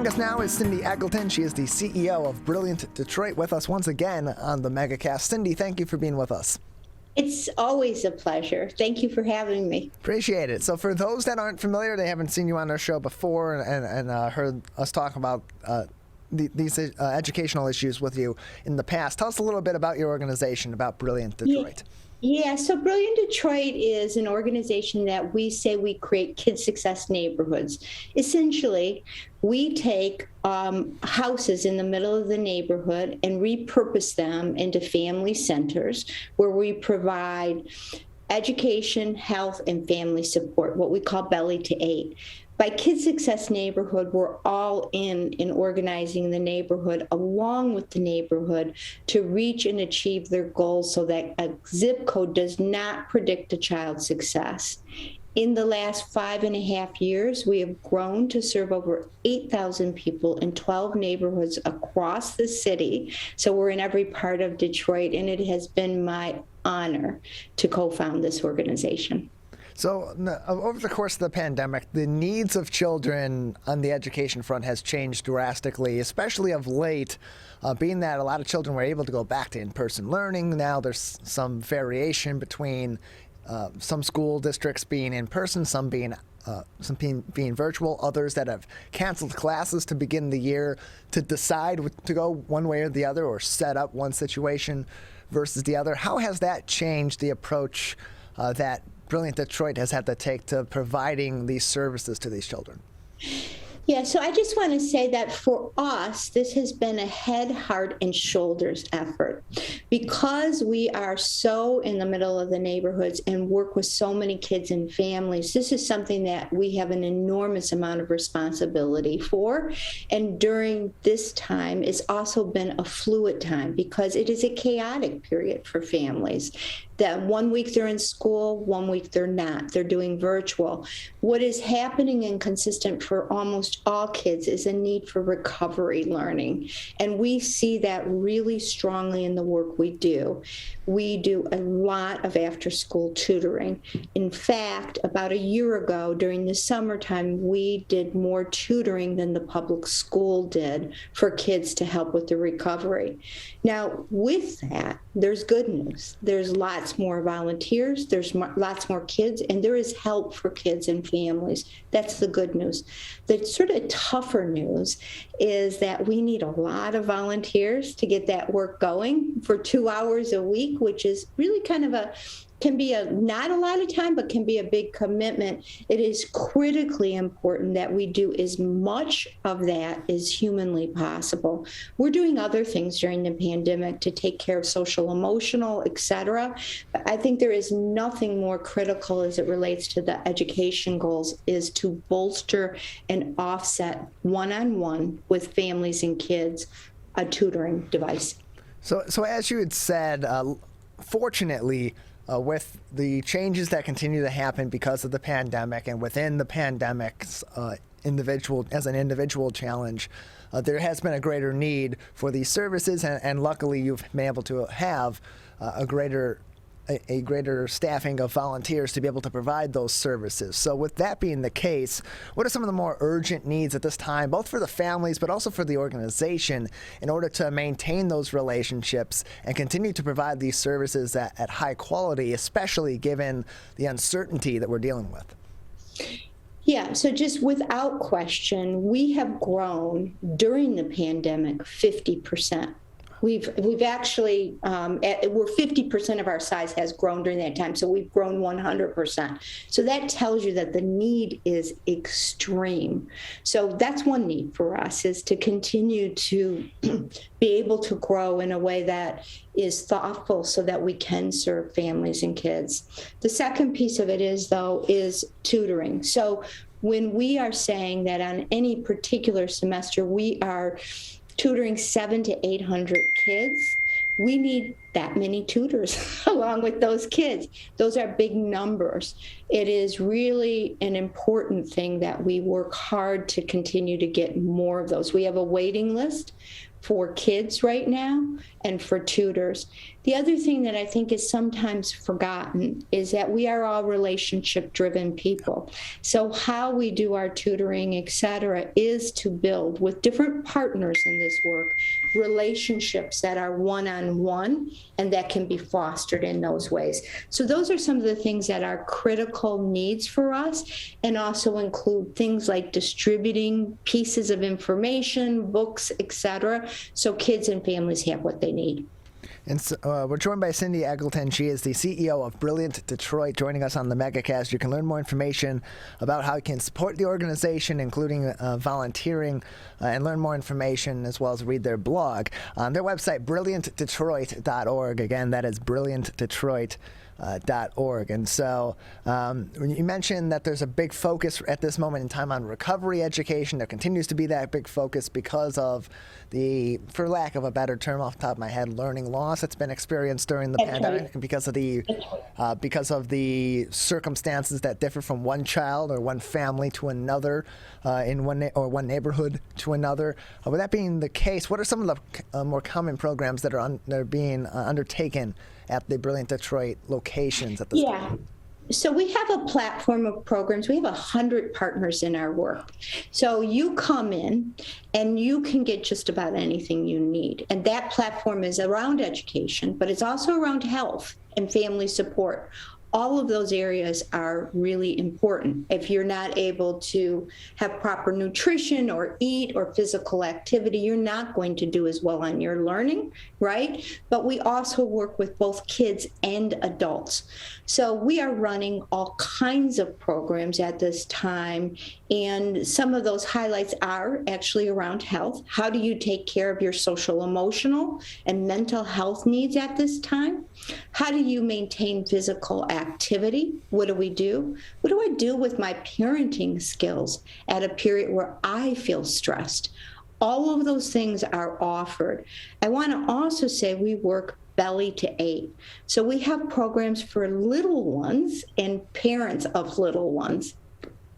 us now is Cindy Eggleton. She is the CEO of Brilliant Detroit, with us once again on the MegaCast. Cindy, thank you for being with us. It's always a pleasure. Thank you for having me. Appreciate it. So for those that aren't familiar, they haven't seen you on our show before and heard us talk about these educational issues with you in the past. Tell us a little bit about your organization, about Brilliant Detroit. Yeah, so Brilliant Detroit is an organization that we say we create kid success neighborhoods. Essentially, we take houses in the middle of the neighborhood and repurpose them into family centers where we provide education, health, and family support, what we call Belly to 8. By Kid Success Neighborhood, we're all in organizing the neighborhood along with the neighborhood to reach and achieve their goals so that a zip code does not predict a child's success. In the last 5.5 years, we have grown to serve over 8,000 people in 12 neighborhoods across the city. So we're in every part of Detroit, and it has been my honor to co-found this organization. So over the course of the pandemic, the needs of children on the education front has changed drastically, especially of late, being that a lot of children were able to go back to in-person learning. Now there's some variation between some school districts being in person, some being virtual, others that have canceled classes to begin the year to decide to go one way or the other or set up one situation versus the other. How has that changed the approach that Brilliant Detroit has had to take to providing these services to these children? Yeah, so I just want to say that for us, this has been a head, heart, and shoulders effort. Because we are so in the middle of the neighborhoods and work with so many kids and families, this is something that we have an enormous amount of responsibility for. And during this time, it's also been a fluid time because it is a chaotic period for families. That 1 week they're in school, 1 week they're not. They're doing virtual. What is happening and consistent for almost all kids is a need for recovery learning. And we see that really strongly in the work we do. We do a lot of after-school tutoring. In fact, about a year ago during the summertime, we did more tutoring than the public school did for kids to help with the recovery. Now, with that, there's good news. There's lots more volunteers, there's lots more kids, and there is help for kids and families. That's the good news. The sort of tougher news is that we need a lot of volunteers to get that work going for 2 hours a week, which is really kind of can be not a lot of time, but can be a big commitment. It is critically important that we do as much of that as humanly possible. We're doing other things during the pandemic to take care of social, emotional, et cetera. But I think there is nothing more critical as it relates to the education goals is to bolster and offset one-on-one with families and kids a tutoring device. So as you had said, fortunately, with the changes that continue to happen because of the pandemic and within the pandemic's individual challenge, there has been a greater need for these services, and luckily you've been able to have a greater staffing of volunteers to be able to provide those services. So with that being the case, what are some of the more urgent needs at this time, both for the families but also for the organization, in order to maintain those relationships and continue to provide these services at high quality, especially given the uncertainty that we're dealing with? Yeah, so just without question, we have grown during the pandemic 50%. We've actually, we're 50% of our size has grown during that time, so we've grown 100%. So that tells you that the need is extreme. So that's one need for us, is to continue to be able to grow in a way that is thoughtful so that we can serve families and kids. The second piece of it is tutoring. So when we are saying that on any particular semester, we are tutoring 700 to 800 kids, we need that many tutors along with those kids. Those are big numbers. It is really an important thing that we work hard to continue to get more of those. We have a waiting list for kids right now and for tutors. The other thing that I think is sometimes forgotten is that we are all relationship-driven people. So how we do our tutoring, et cetera, is to build with different partners in this work relationships that are one-on-one and that can be fostered in those ways. So those are some of the things that are critical needs for us, and also include things like distributing pieces of information, books, et cetera, so kids and families have what they need. And so, we're joined by Cindy Eggleton. She is the CEO of Brilliant Detroit, joining us on the MegaCast. You can learn more information about how you can support the organization, including volunteering, and learn more information as well as read their blog on their website, brilliantdetroit.org. Again, that is brilliantdetroit.org. And so you mentioned that there's a big focus at this moment in time on recovery education. There continues to be that big focus because of the, for lack of a better term off the top of my head, learning loss that's been experienced during the pandemic, and because of the circumstances that differ from one child or one family to another, in one neighborhood to another. With that being the case, what are some of the more common programs that are being undertaken at the Brilliant Detroit locations at this time? So we have a platform of programs. We have 100 partners in our work. So you come in and you can get just about anything you need. And that platform is around education, but it's also around health and family support. All of those areas are really important. If you're not able to have proper nutrition or eat or physical activity, you're not going to do as well on your learning, right? But we also work with both kids and adults. So we are running all kinds of programs at this time, and some of those highlights are actually around health. How do you take care of your social, emotional, and mental health needs at this time? How do you maintain physical activity? What do we do? What do I do with my parenting skills at a period where I feel stressed? All of those things are offered. I want to also say we work belly to 8. So we have programs for little ones and parents of little ones,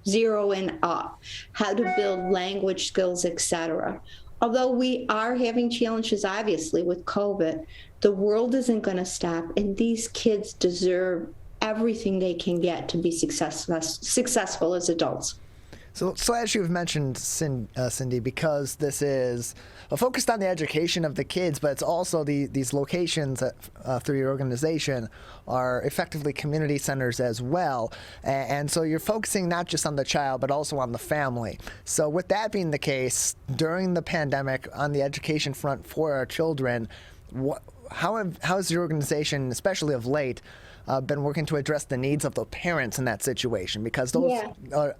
0 and up, how to build language skills, etc. Although we are having challenges, obviously, with COVID, the world isn't going to stop, and these kids deserve everything they can get to be successful as adults. So as you've mentioned, Cindy, because this is focused on the education of the kids, but it's also these locations that, through your organization, are effectively community centers as well. And so you're focusing not just on the child, but also on the family. So with that being the case, during the pandemic, on the education front for our children, how has your organization, especially of late, been working to address the needs of the parents in that situation? Because those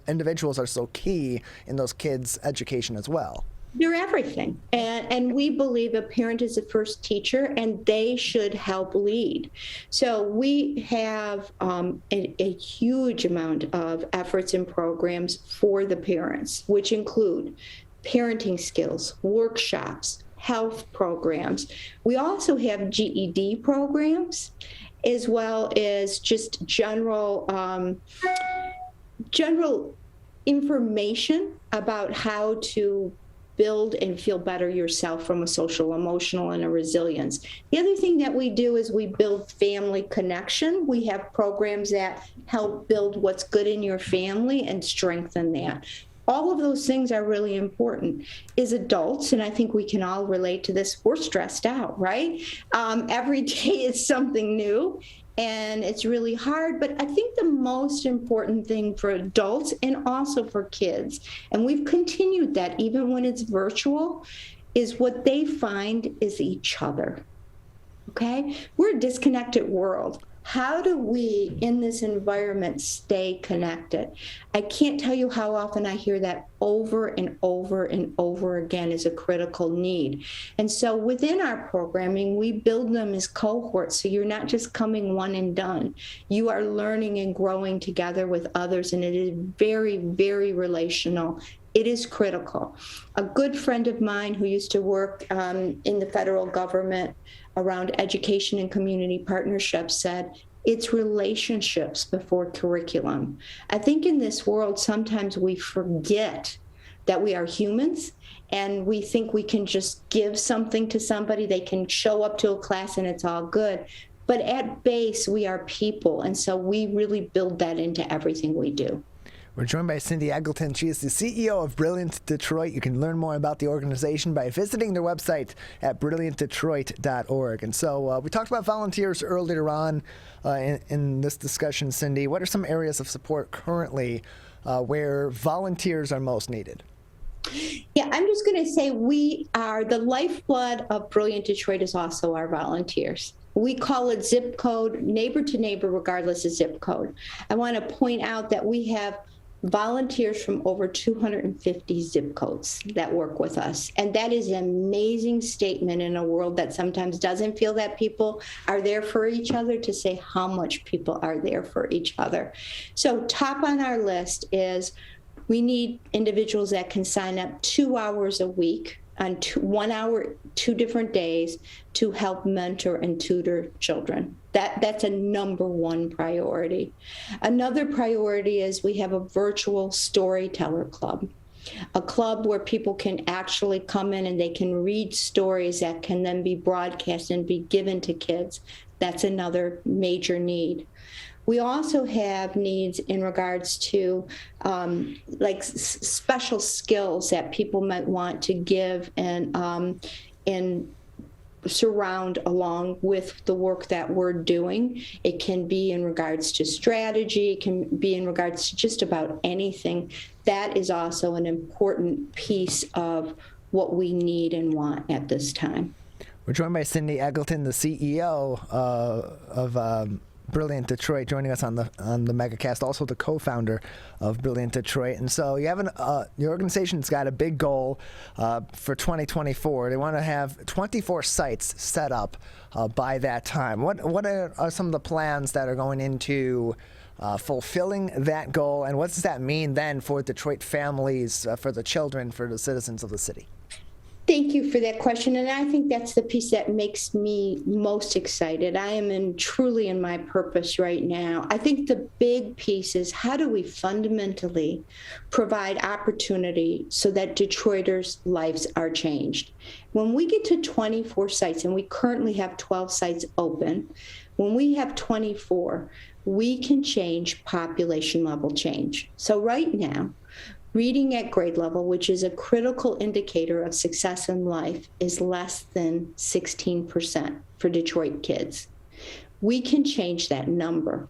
individuals are so key in those kids' education as well. They're everything. And we believe a parent is the first teacher, and they should help lead. So we have a huge amount of efforts and programs for the parents, which include parenting skills, workshops, health programs. We also have GED programs, as well as just general information about how to build and feel better yourself from a social, emotional, and a resilience. The other thing that we do is we build family connection. We have programs that help build what's good in your family and strengthen that. All of those things are really important. As adults, and I think we can all relate to this, we're stressed out, right? Every day is something new, and it's really hard. But I think the most important thing for adults and also for kids, and we've continued that even when it's virtual, is what they find is each other. Okay? We're a disconnected world. How do we, in this environment, stay connected? I can't tell you how often I hear that over and over and over again is a critical need. And so within our programming, we build them as cohorts. So you're not just coming one and done. You are learning and growing together with others, and it is very, very relational. It is critical. A good friend of mine who used to work in the federal government around education and community partnerships said, it's relationships before curriculum. I think in this world, sometimes we forget that we are humans, and we think we can just give something to somebody. They can show up to a class and it's all good. But at base, we are people, and so we really build that into everything we do. We're joined by Cindy Eggleton. She is the CEO of Brilliant Detroit. You can learn more about the organization by visiting their website at brilliantdetroit.org. And so we talked about volunteers earlier on in this discussion, Cindy. What are some areas of support currently where volunteers are most needed? Yeah, I'm just going to say we are the lifeblood of Brilliant Detroit is also our volunteers. We call it zip code, neighbor to neighbor, regardless of zip code. I want to point out that we have volunteers from over 250 zip codes that work with us. And that is an amazing statement in a world that sometimes doesn't feel that people are there for each other, to say how much people are there for each other. So top on our list is we need individuals that can sign up 2 hours a week on 1 hour, 2 different days to help mentor and tutor children. That's a number one priority. Another priority is we have a virtual storyteller club, a club where people can actually come in and they can read stories that can then be broadcast and be given to kids. That's another major need. We also have needs in regards to special skills that people might want to give and surround along with the work that we're doing. It can be in regards to strategy, it can be in regards to just about anything. That is also an important piece of what we need and want at this time. We're joined by Cindy Eggleton, the CEO of Brilliant Detroit, joining us on the MegaCast, also the co-founder of Brilliant Detroit. And so you have your organization's got a big goal for 2024. They want to have 24 sites set up by that time. What are some of the plans that are going into fulfilling that goal, and what does that mean then for Detroit families, for the children, for the citizens of the city? Thank you for that question, and I think that's the piece that makes me most excited. I am truly in my purpose right now. I think the big piece is how do we fundamentally provide opportunity so that Detroiters' lives are changed? When we get to 24 sites, and we currently have 12 sites open, when we have 24, we can change population level change. So right now, reading at grade level, which is a critical indicator of success in life, is less than 16% for Detroit kids. We can change that number.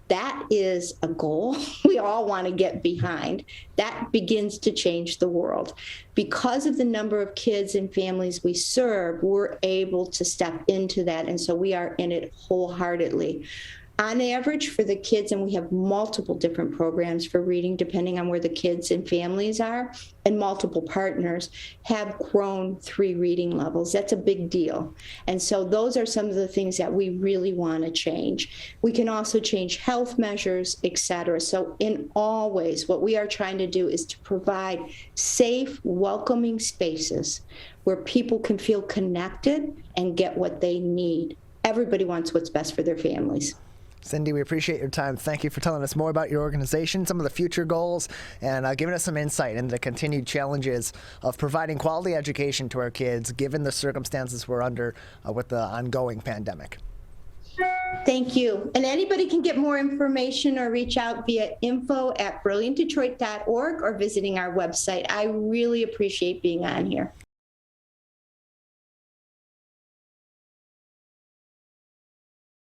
That is a goal we all want to get behind. That begins to change the world. Because of the number of kids and families we serve, we're able to step into that, and so we are in it wholeheartedly. On average for the kids, and we have multiple different programs for reading depending on where the kids and families are, and multiple partners have grown 3 reading levels. That's a big deal. And so those are some of the things that we really want to change. We can also change health measures, et cetera. So in all ways, what we are trying to do is to provide safe, welcoming spaces where people can feel connected and get what they need. Everybody wants what's best for their families. Cindy, we appreciate your time. Thank you for telling us more about your organization, some of the future goals, and giving us some insight into the continued challenges of providing quality education to our kids, given the circumstances we're under with the ongoing pandemic. Thank you. And anybody can get more information or reach out via info@brilliantdetroit.org or visiting our website. I really appreciate being on here.